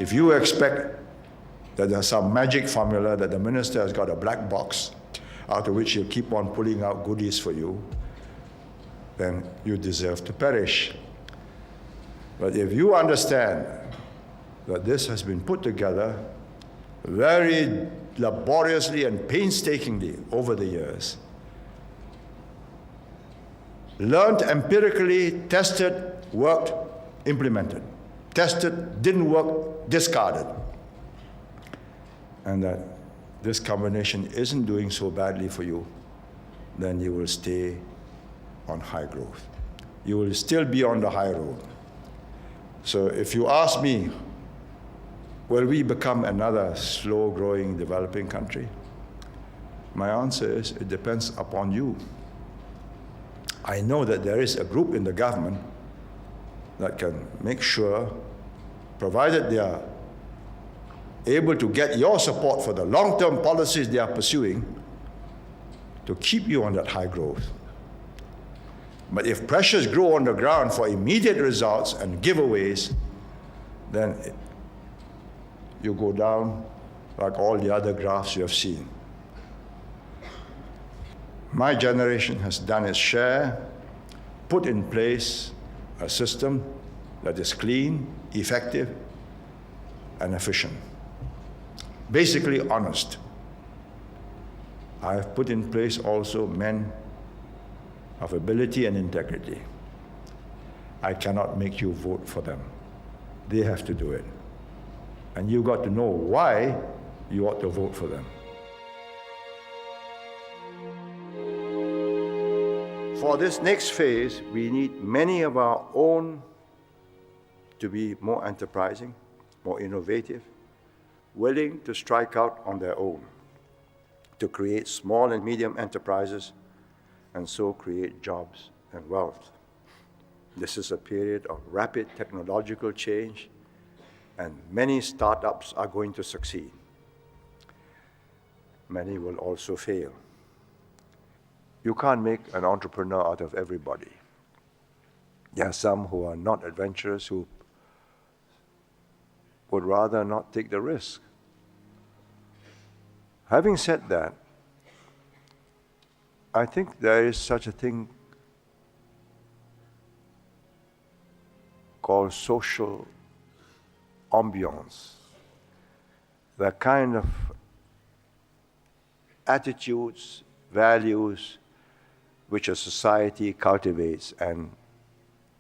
If you expect that there's some magic formula that the minister has got a black box out of which he'll keep on pulling out goodies for you, then you deserve to perish. But if you understand that this has been put together very laboriously and painstakingly over the years, learned empirically, tested, worked, implemented. Tested, didn't work, discarded. And that this combination isn't doing so badly for you, then you will stay on high growth. You will still be on the high road. So if you ask me, will we become another slow-growing developing country? My answer is, it depends upon you. I know that there is a group in the government that can make sure, provided they are able to get your support for the long-term policies they are pursuing, to keep you on that high growth. But if pressures grow on the ground for immediate results and giveaways, then you go down like all the other graphs you have seen. My generation has done its share, put in place a system that is clean, effective, and efficient. Basically honest. I have put in place also men of ability and integrity. I cannot make you vote for them. They have to do it. And you've got to know why you ought to vote for them. For this next phase, we need many of our own to be more enterprising, more innovative, willing to strike out on their own, to create small and medium enterprises, and so create jobs and wealth. This is a period of rapid technological change, and many startups are going to succeed. Many will also fail. You can't make an entrepreneur out of everybody. There are some who are not adventurous, who would rather not take the risk. Having said that, I think there is such a thing called social ambience, the kind of attitudes, values which a society cultivates and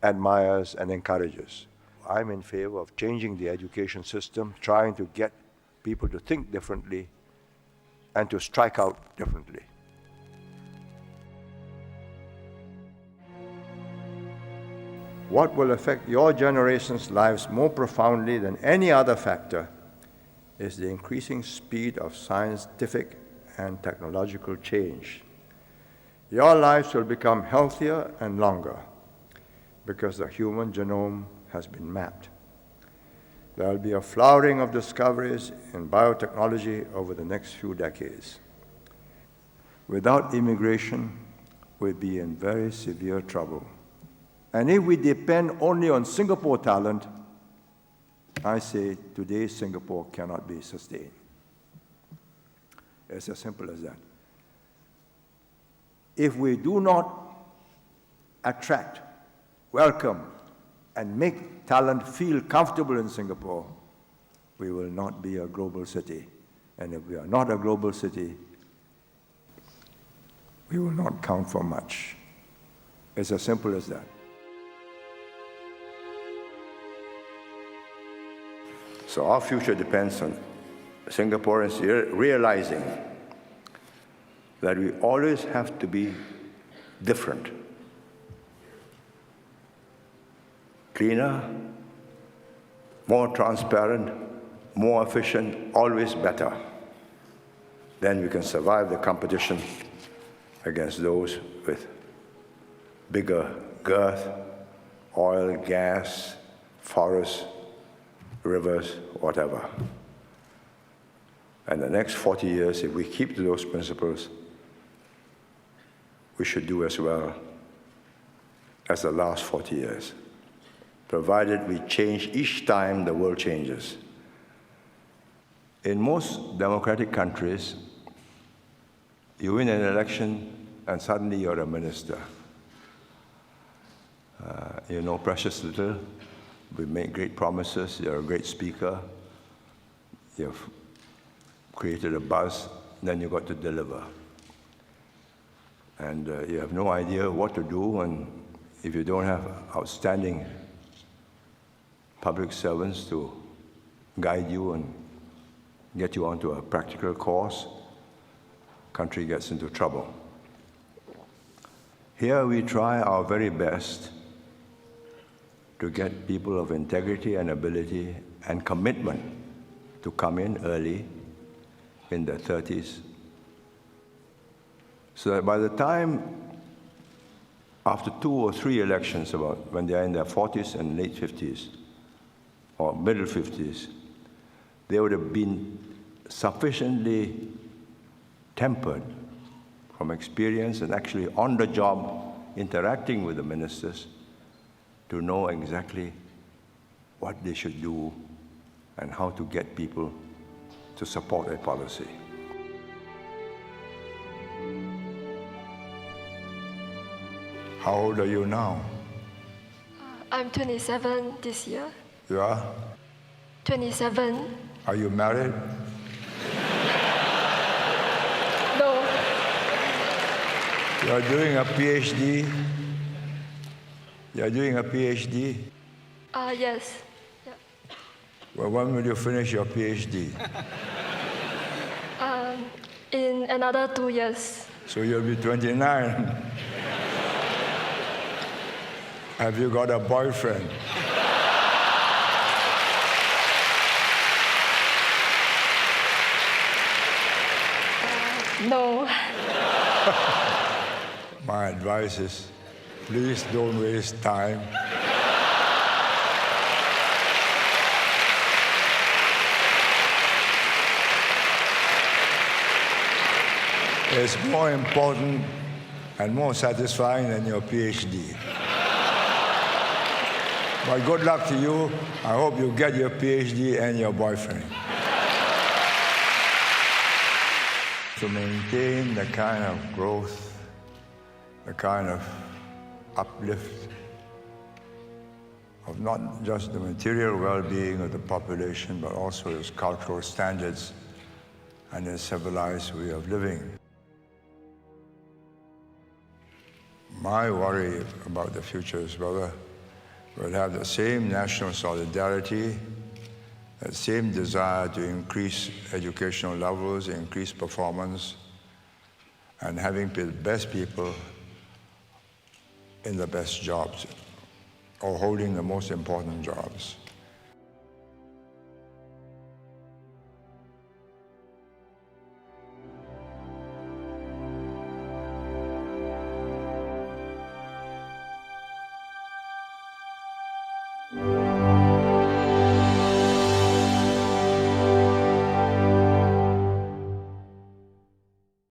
admires and encourages. I'm in favor of changing the education system, trying to get people to think differently and to strike out differently. What will affect your generation's lives more profoundly than any other factor is the increasing speed of scientific and technological change. Your lives will become healthier and longer because the human genome has been mapped. There will be a flowering of discoveries in biotechnology over the next few decades. Without immigration, we'll be in very severe trouble. And if we depend only on Singapore talent, I say today's Singapore cannot be sustained. It's as simple as that. If we do not attract, welcome, and make talent feel comfortable in Singapore, we will not be a global city. And if we are not a global city, we will not count for much. It's as simple as that. So our future depends on Singaporeans realizing that we always have to be different. Cleaner, more transparent, more efficient, always better. Then we can survive the competition against those with bigger girth, oil, gas, forests, rivers, whatever. And the next 40 years, if we keep to those principles, we should do as well as the last 40 years, provided we change each time the world changes. In most democratic countries, you win an election and suddenly you're a minister. You know precious little. We make great promises. You're a great speaker. You've created a buzz. Then you got to deliver. And you have no idea what to do. And if you don't have outstanding public servants to guide you and get you onto a practical course, country gets into trouble. Here we try our very best to get people of integrity and ability and commitment to come in early in their 30s, so that by the time, after 2 or 3 elections, about when they are in their 40s and late 50s, or middle 50s, they would have been sufficiently tempered from experience and actually on the job interacting with the ministers to know exactly what they should do and how to get people to support a policy. How old are you now? I'm 27 this year. You are? 27. Are you married? No. You are doing a PhD? You are doing a PhD? Yes. Yeah. Well, when will you finish your PhD? In another 2 years. So you'll be 29. Have you got a boyfriend? No. My advice is, please don't waste time. It's more important and more satisfying than your PhD. But good luck to you. I hope you get your PhD and your boyfriend. To maintain the kind of growth, the kind of uplift of not just the material well-being of the population, but also its cultural standards and its civilized way of living. My worry about the future is whether we'll have the same national solidarity, that same desire to increase educational levels, increase performance, and having the best people in the best jobs, or holding the most important jobs. Thank you.